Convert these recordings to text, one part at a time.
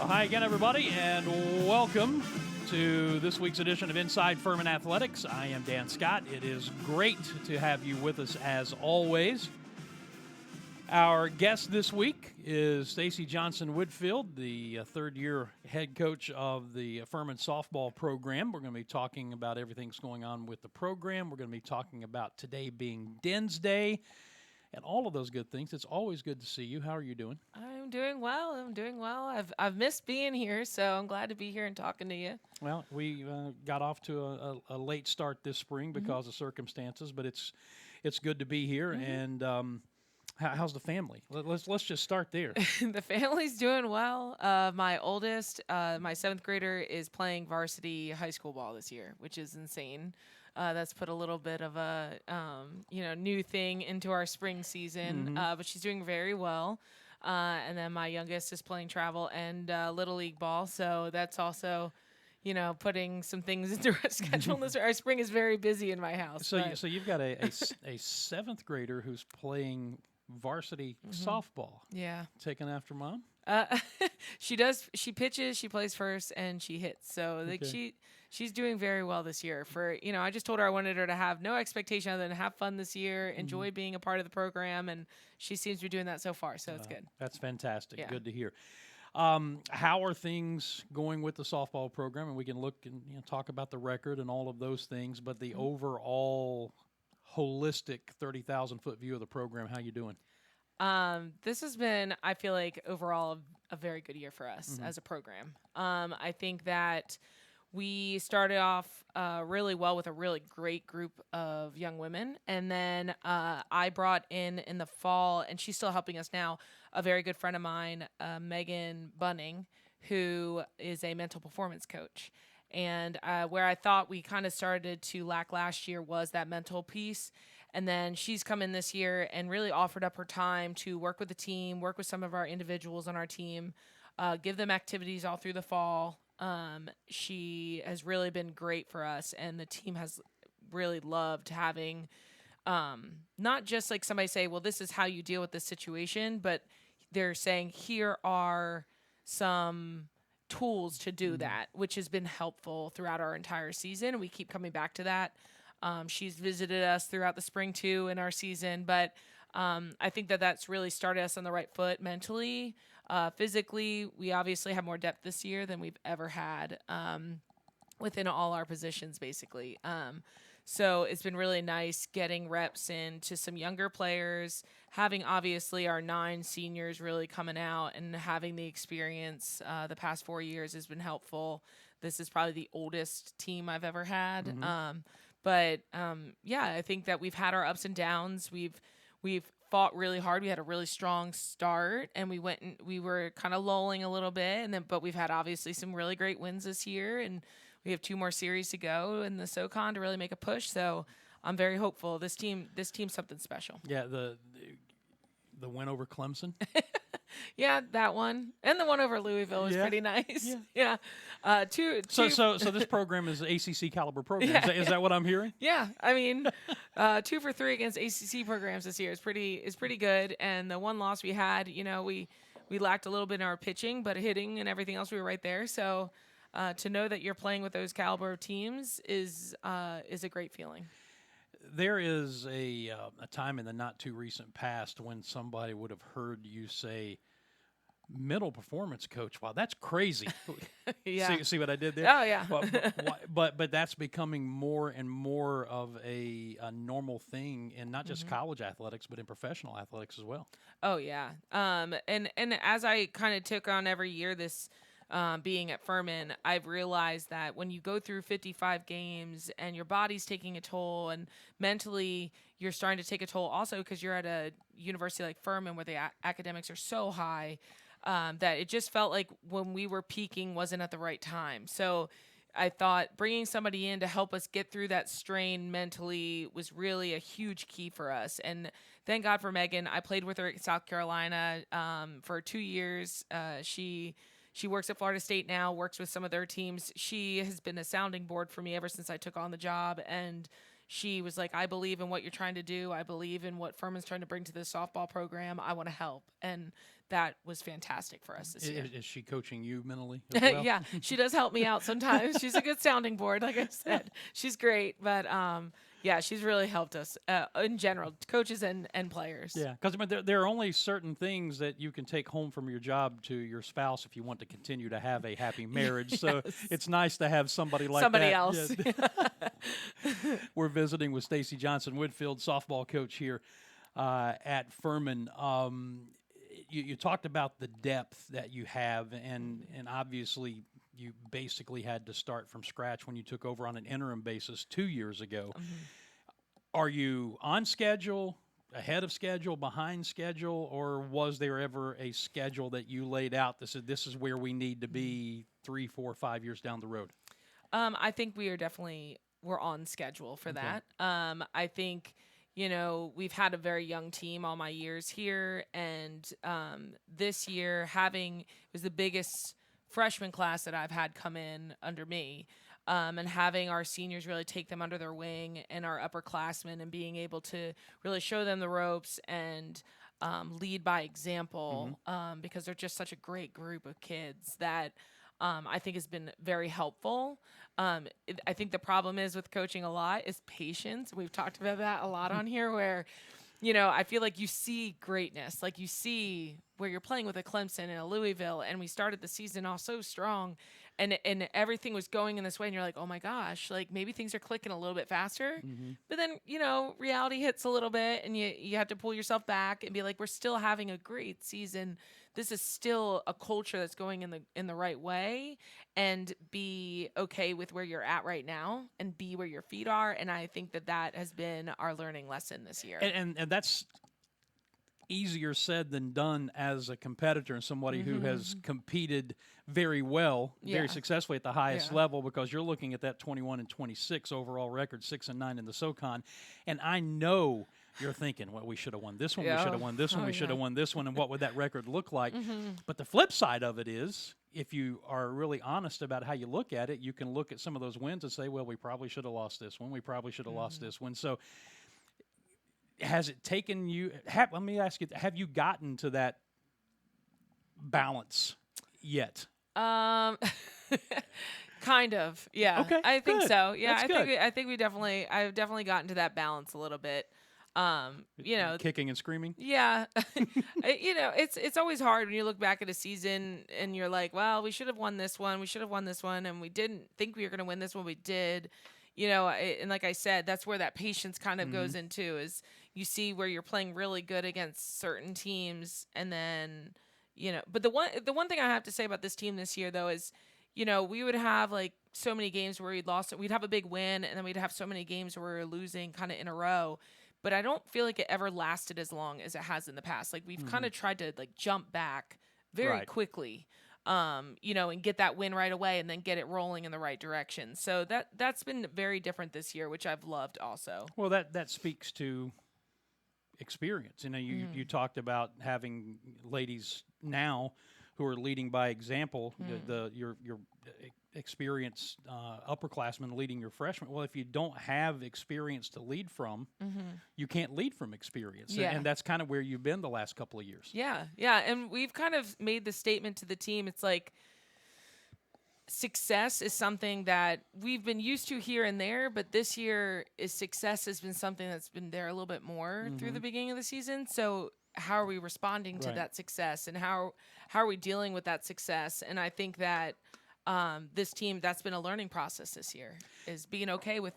Hi again, everybody, and welcome to this week's edition of Inside Furman Athletics. I am Dan Scott. It is great to have you with us as always. Our guest this week is Stacey Johnson-Whitfield, the third-year head coach of the Furman softball program. We're going to be talking about everything that's going on with the program. We're going to be talking about today being Den's Day and all of those good things. It's always good to see you. How are you doing? I'm doing well. I've missed being here, so I'm glad to be here and talking to you. Well, we got off to a late start this spring because of circumstances, but it's good to be here. And how's the family? Let's just start there. The family's doing well. My oldest, my seventh grader, is playing varsity high school ball this year, which is insane. That's put a little bit of a new thing into our spring season, but she's doing very well. And then my youngest is playing travel and Little League ball, so that's also, putting some things into our schedule. Our spring is very busy in my house. So you've got a seventh grader who's playing varsity softball. Yeah. Taken after mom? She does. She pitches, she plays first, and she hits. So she's doing very well this year. I just told her I wanted her to have no expectation other than have fun this year, enjoy being a part of the program, and she seems to be doing that so far. So it's good. That's fantastic. Yeah. Good to hear. How are things going with the softball program? And we can look and talk about the record and all of those things, but the overall holistic 30,000-foot view of the program, how you doing? This has been, I feel like, overall a very good year for us as a program. I think that we started off really well with a really great group of young women. And then I brought in the fall, and she's still helping us now, a very good friend of mine, Megan Bunning, who is a mental performance coach. And where I thought we kind of started to lack last year was that mental piece. And then she's come in this year and really offered up her time to work with the team, work with some of our individuals on our team, give them activities all through the fall. She has really been great for us, and the team has really loved having not just like somebody say, well, this is how you deal with this situation, but they're saying, here are some tools to do that, which has been helpful throughout our entire season. We keep coming back to that. She's visited us throughout the spring too in our season, but I think that's really started us on the right foot mentally. Physically, we obviously have more depth this year than we've ever had within all our positions, basically. So it's been really nice getting reps into some younger players, having obviously our 9 seniors really coming out and having the experience the past 4 years has been helpful. This is probably the oldest team I've ever had. But I think that we've had our ups and downs. We've fought really hard. We had a really strong start, and we were kind of lulling a little bit, but we've had obviously some really great wins this year, and we have 2 more series to go in the SoCon to really make a push. So I'm very hopeful. This team's something special. Yeah, the win over Clemson. Yeah, that one, and the one over Louisville was pretty nice. Yeah. Two. So this program is an ACC caliber program. Yeah. Is that what I'm hearing? Yeah, I mean, 2 for 3 against ACC programs this year is pretty good. And the one loss we had, we lacked a little bit in our pitching, but hitting and everything else we were right there. So to know that you're playing with those caliber of teams is a great feeling. There is a time in the not too recent past when somebody would have heard you say, "Mental performance coach." Wow, that's crazy. Yeah. See what I did there? Oh yeah. but that's becoming more and more of a normal thing in not just college athletics, but in professional athletics as well. Oh yeah. And as I kind of took on every year this. Being at Furman, I've realized that when you go through 55 games and your body's taking a toll, and mentally you're starting to take a toll also because you're at a university like Furman where the academics are so high that it just felt like when we were peaking wasn't at the right time. So I thought bringing somebody in to help us get through that strain mentally was really a huge key for us. And thank God for Megan. I played with her at South Carolina for 2 years. She works at Florida State now, works with some of their teams. She has been a sounding board for me ever since I took on the job. And she was like, I believe in what you're trying to do. I believe in what Furman's trying to bring to this softball program. I want to help. And that was fantastic for us this year. Is she coaching you mentally as well? Yeah, she does help me out sometimes. She's a good sounding board, like I said. She's great. But yeah, she's really helped us in general, coaches and players. Yeah, because I mean, there are only certain things that you can take home from your job to your spouse if you want to continue to have a happy marriage. So it's nice to have somebody like somebody that. else. Yeah. We're visiting with Stacey Johnson-Whitfield, softball coach here at Furman. You talked about the depth that you have, and obviously you basically had to start from scratch when you took over on an interim basis 2 years ago. Are you on schedule, ahead of schedule, behind schedule, or was there ever a schedule that you laid out that said this is where we need to be 3, 4, 5 years down the road? I think we're on schedule for that. I think, we've had a very young team all my years here, and this year it was the biggest freshman class that I've had come in under me, and having our seniors really take them under their wing, and our upperclassmen, and being able to really show them the ropes and lead by example, because they're just such a great group of kids that I think has been very helpful. I think the problem is with coaching a lot is patience. We've talked about that a lot on here where, I feel like you see greatness. Like you see where you're playing with a Clemson and a Louisville, and we started the season off so strong and everything was going in this way, and you're like, oh my gosh, like maybe things are clicking a little bit faster. But then, reality hits a little bit, and you have to pull yourself back and be like, we're still having a great season. This is still a culture that's going in the right way, and be okay with where you're at right now and be where your feet are. And I think that has been our learning lesson this year. And that's easier said than done as a competitor and somebody who has competed very well, very successfully at the highest level, because you're looking at that 21-26 overall record, 6-9 in the SoCon. And I know you're thinking, well, we should have won this one, we should have won this one, we should have won this one, and what would that record look like? But the flip side of it is, if you are really honest about how you look at it, you can look at some of those wins and say, well, we probably should have lost this one, we probably should have lost this one. So has it taken you, let me ask you, have you gotten to that balance yet? Kind of, yeah. Okay, I think good. so. Yeah, That's good. I think I've definitely gotten to that balance a little bit. Kicking and screaming. Yeah, it's always hard when you look back at a season and you're like, well, we should have won this one, and we didn't think we were going to win this one, we did. And like I said, that's where that patience kind of goes into, is you see where you're playing really good against certain teams, and then. But the one thing I have to say about this team this year, though, is, we would have like so many games where we'd lost it. We'd have a big win, and then we'd have so many games where we were losing kind of in a row. But I don't feel like it ever lasted as long as it has in the past. Like we've kind of tried to like jump back very quickly, and get that win right away, and then get it rolling in the right direction. So that's been very different this year, which I've loved also. Well, that speaks to experience. You talked about having ladies now who are leading by example, your experienced upperclassmen leading your freshmen. Well, if you don't have experience to lead from, you can't lead from experience. And that's kind of where you've been the last couple of years. Yeah, and we've kind of made the statement to the team. It's like success is something that we've been used to here and there, but this year success has been something that's been there a little bit more through the beginning of the season. So how are we responding to that success, and how are we dealing with that success? And I think that this team, that's been a learning process this year, is being okay with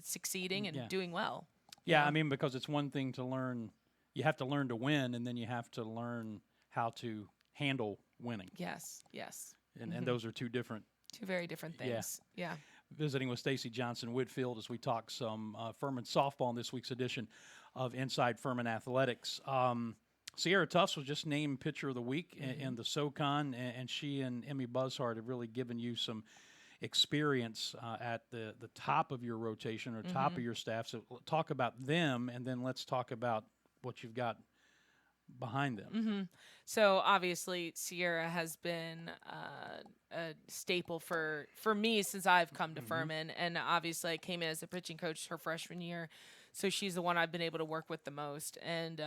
succeeding and doing well. Yeah, I mean, because it's one thing to learn, you have to learn to win, and then you have to learn how to handle winning. Yes. And those are two very different things. Yeah. Visiting with Stacey Johnson-Whitfield as we talk some Furman softball in this week's edition of Inside Furman Athletics. Sierra Tufts was just named Pitcher of the Week in the SoCon, and she and Emmy Buzzard have really given you some experience at the top of your rotation or top of your staff. So talk about them, and then let's talk about what you've got behind them. So obviously Sierra has been a staple for me since I've come to Furman, and obviously I came in as a pitching coach her freshman year, so she's the one I've been able to work with the most. And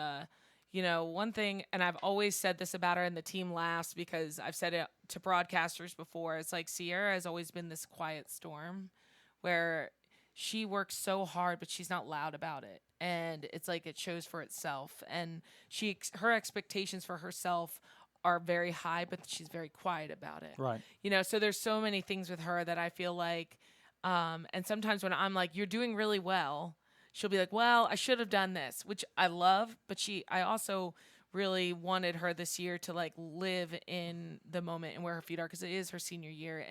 one thing, and I've always said this about her, and the team laughs because I've said it to broadcasters before. It's like Sierra has always been this quiet storm, where she works so hard, but she's not loud about it. And it's like it shows for itself. And her expectations for herself are very high, but she's very quiet about it. Right. So there's so many things with her that I feel like, and sometimes when I'm like, you're doing really well, she'll be like, well, I should have done this, which I love. But I also really wanted her this year to like live in the moment and where her feet are, because it is her senior year,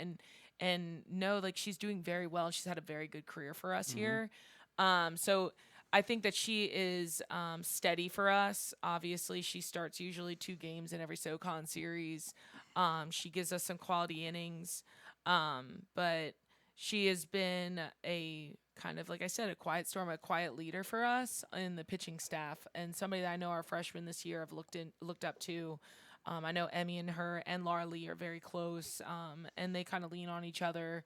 and know like she's doing very well. She's had a very good career for us here. So I think that she is steady for us. Obviously, she starts usually 2 games in every SoCon series. She gives us some quality innings. But she has been a kind of, like I said, a quiet storm, a quiet leader for us in the pitching staff, and somebody that I know our freshmen this year have looked up to. I know Emmy and her and Laura Lee are very close, and they kind of lean on each other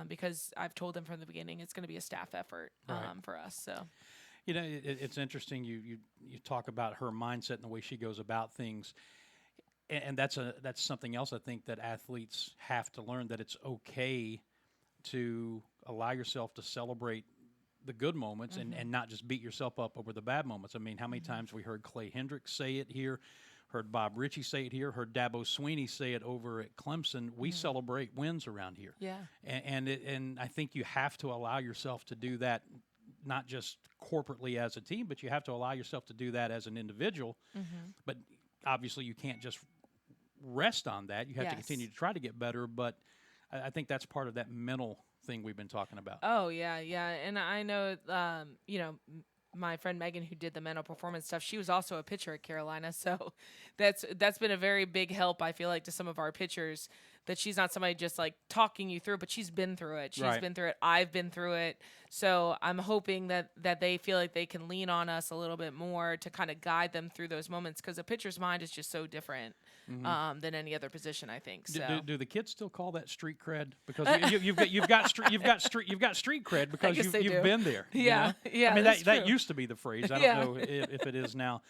because I've told them from the beginning it's going to be a staff effort for us. So, it's interesting. You talk about her mindset and the way she goes about things, and that's something else I think that athletes have to learn, that it's okay to allow yourself to celebrate the good moments and not just beat yourself up over the bad moments. I mean, how many times we heard Clay Hendricks say it here, heard Bob Ritchie say it here, heard Dabo Sweeney say it over at Clemson. We celebrate wins around here. Yeah. And I think you have to allow yourself to do that, not just corporately as a team, but you have to allow yourself to do that as an individual. But obviously you can't just rest on that. You have to continue to try to get better, but I think that's part of that mental thing we've been talking about. Oh, yeah. And I know, my friend Megan, who did the mental performance stuff, she was also a pitcher at Carolina. So that's been a very big help, I feel like, to some of our pitchers, that she's not somebody just like talking you through it, but she's been through it. She's been through it. I've been through it. So I'm hoping that they feel like they can lean on us a little bit more to kind of guide them through those moments, because a pitcher's mind is just so different than any other position, I think. So do the kids still call that street cred? Because you've got street cred because you've been there. Yeah, I mean that used to be the phrase. I don't know if it is now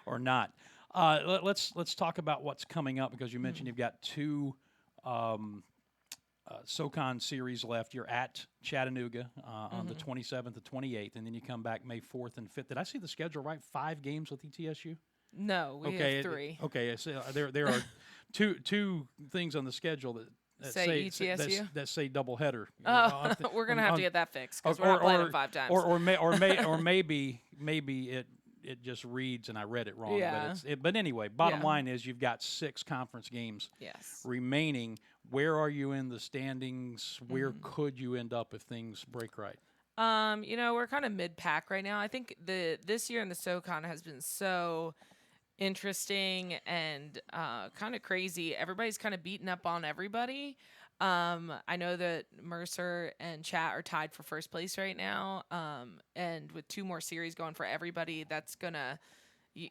or not. Let's talk about what's coming up, because you mentioned you've got 2 SoCon series left. You're at Chattanooga on the 27th and 28th, and then you come back May 4th and 5th. Did I see the schedule right? 5 games with ETSU? No, we have 3. So there are two things on the schedule that say ETSU? that say doubleheader. We're gonna have to get that fixed, because we're not playing them 5 times. Or maybe it just reads and I read it wrong. Yeah. But anyway, bottom line is you've got 6 conference games remaining. Where are you in the standings? Where could you end up if things break right? We're kind of mid-pack right now. I think this year in the SoCon has been so interesting and kind of crazy. Everybody's kind of beating up on everybody. I know that Mercer and Chat are tied for first place right now. And with 2 more series going for everybody,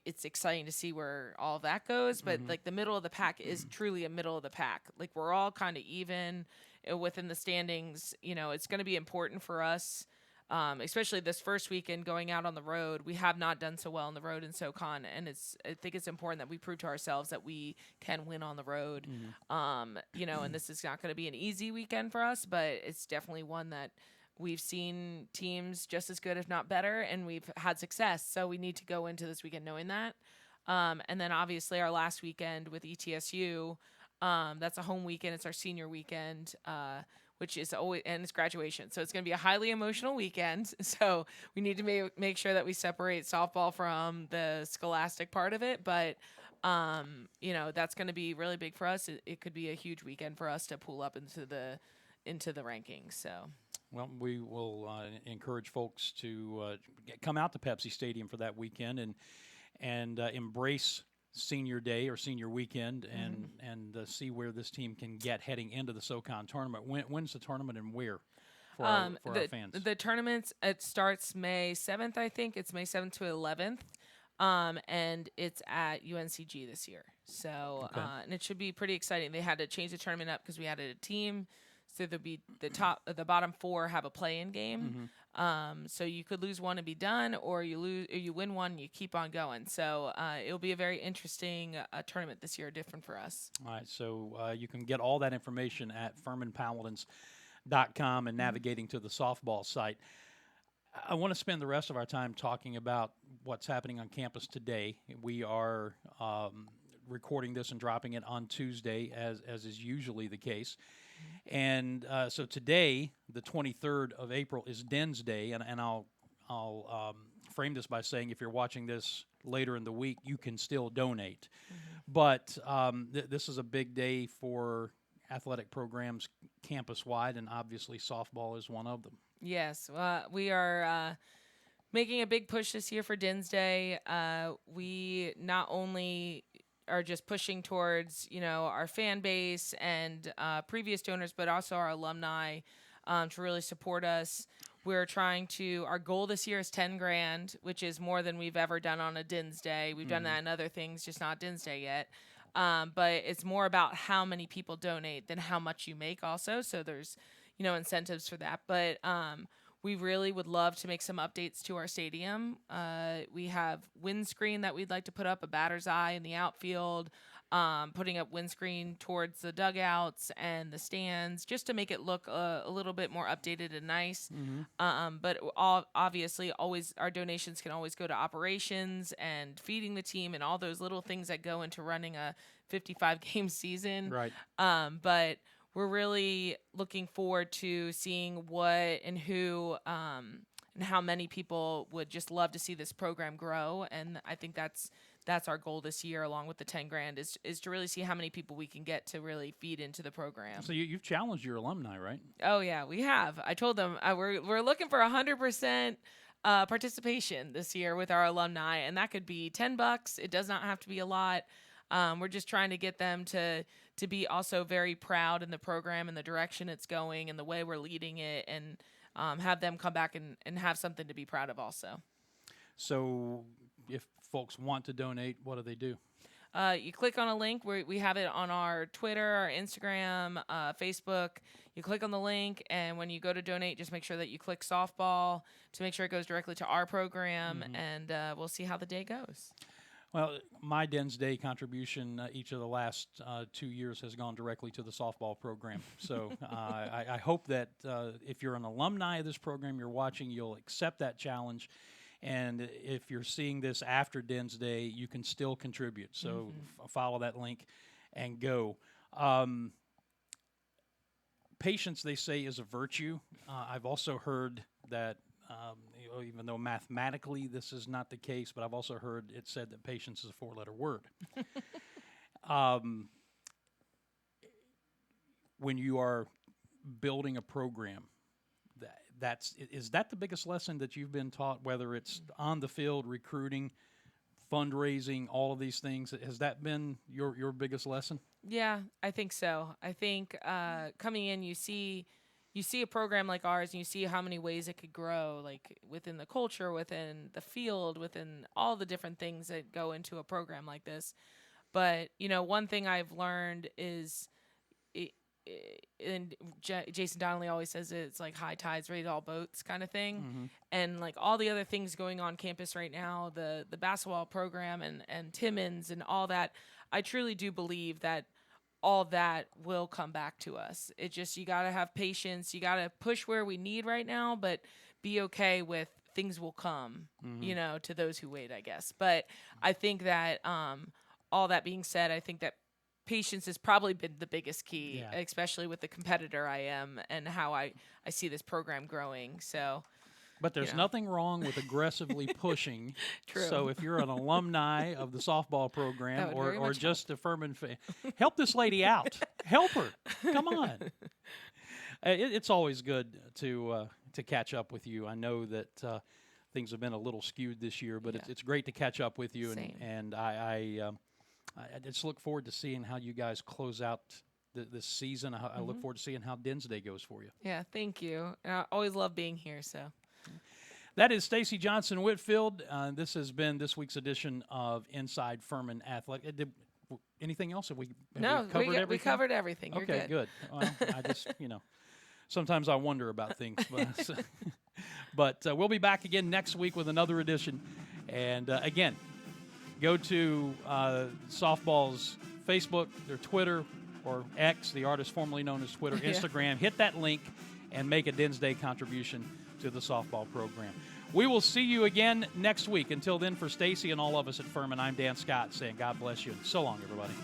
it's exciting to see where all that goes. But like the middle of the pack is truly a middle of the pack. Like we're all kind of even within the standings. It's going to be important for us. Especially this first weekend going out on the road. We have not done so well on the road in SoCon, and I think it's important that we prove to ourselves that we can win on the road. And this is not going to be an easy weekend for us, but it's definitely one that we've seen teams just as good, if not better, and we've had success. So we need to go into this weekend knowing that. And then obviously our last weekend with ETSU, that's a home weekend. It's our senior weekend, which is always, and it's graduation. So it's going to be a highly emotional weekend. So we need to make sure that we separate softball from the scholastic part of it. But, that's going to be really big for us. It could be a huge weekend for us to pull up into the rankings. So. Well, we will encourage folks to come out to Pepsi Stadium for that weekend and embrace senior day or senior weekend and see where this team can get heading into the SoCon tournament. When's the tournament and where for our fans? The tournament, it starts May 7th, I think. It's May 7th to 11th. and it's at UNCG this year. So, Okay. and it should be pretty exciting. They had to change the tournament up because we added a team. So there'll be the bottom 4 have a play-in game. So you could lose one and be done, or you win one and you keep on going. So it'll be a very interesting tournament this year, different for us. All right, so you can get all that information at FurmanPaladins.com and navigating to the softball site. I want to spend the rest of our time talking about what's happening on campus today. We are recording this and dropping it on Tuesday, as is usually the case. And so today, the 23rd of April, is Dens Day, and I'll frame this by saying if you're watching this later in the week, you can still donate. But this is a big day for athletic programs campus-wide, and obviously softball is one of them. Yes, we are making a big push this year for Dens Day. We not only are just pushing towards, our fan base and previous donors, but also our alumni to really support us. Our goal this year is 10 grand, which is more than we've ever done on a Dens Day. We've done that in other things, just not Dens Day yet. But it's more about how many people donate than how much you make also. So there's, incentives for that. But we really would love to make some updates to our stadium. We have windscreen that we'd like to put up, a batter's eye in the outfield, putting up windscreen towards the dugouts and the stands, just to make it look a little bit more updated and nice. But obviously, always our donations can always go to operations and feeding the team and all those little things that go into running a 55-game season. Right. But we're really looking forward to seeing what and who and how many people would just love to see this program grow. And I think that's our goal this year, along with the 10 grand, is to really see how many people we can get to really feed into the program. So you've challenged your alumni, right? Oh yeah, we have. I told them we're looking for 100% participation this year with our alumni, and that could be $10. It does not have to be a lot. We're just trying to get them to be also very proud in the program and the direction it's going and the way we're leading it, and have them come back and have something to be proud of also. So if folks want to donate, what do they do? You click on a link. We have it on our Twitter, our Instagram, Facebook. You click on the link, and when you go to donate, just make sure that you click softball to make sure it goes directly to our program, and we'll see how the day goes. Well, my Dens Day contribution each of the last 2 years has gone directly to the softball program. So I hope that if you're an alumni of this program, you're watching, you'll accept that challenge. And if you're seeing this after Dens Day, you can still contribute. So follow that link and go. Patience, they say, is a virtue. I've also heard that even though mathematically this is not the case, but I've also heard it said that patience is a 4-letter word. When you are building a program, is that the biggest lesson that you've been taught, whether it's on the field, recruiting, fundraising, all of these things? Has that been your biggest lesson? Yeah, I think so. I think coming in, you see a program like ours, and you see how many ways it could grow, like within the culture, within the field, within all the different things that go into a program like this. But, one thing I've learned is, and Jason Donnelly always says it's like high tides raise all boats kind of thing. And like all the other things going on campus right now, the basketball program and Timmons and all that, I truly do believe that all that will come back to us. It just, you got to have patience. You got to push where we need right now, but be okay with things will come, to those who wait, I guess. But I think that all that being said, I think that patience has probably been the biggest key, especially with the competitor I am and how I see this program growing. So, but there's nothing wrong with aggressively pushing. True. So if you're an alumni of the softball program or just a Furman fan, help this lady out. Help her. Come on. It's always good to catch up with you. I know that things have been a little skewed this year, but it's great to catch up with you. And I just look forward to seeing how you guys close out this season. I look forward to seeing how Dens Day goes for you. Yeah, thank you. And I always love being here. So That is Stacey Johnson-Whitfield. This has been this week's edition of Inside Furman Athletics. Anything else? Have we covered everything? We covered everything. You're okay, good. Well, I just, sometimes I wonder about things. But we'll be back again next week with another edition. And again, go to softball's Facebook, their Twitter, or X, the artist formerly known as Twitter, Instagram. Hit that link and make a Dens Day contribution to the softball program. We will see you again next week. Until then, for Stacey and all of us at Furman, I'm Dan Scott saying God bless you and so long, everybody.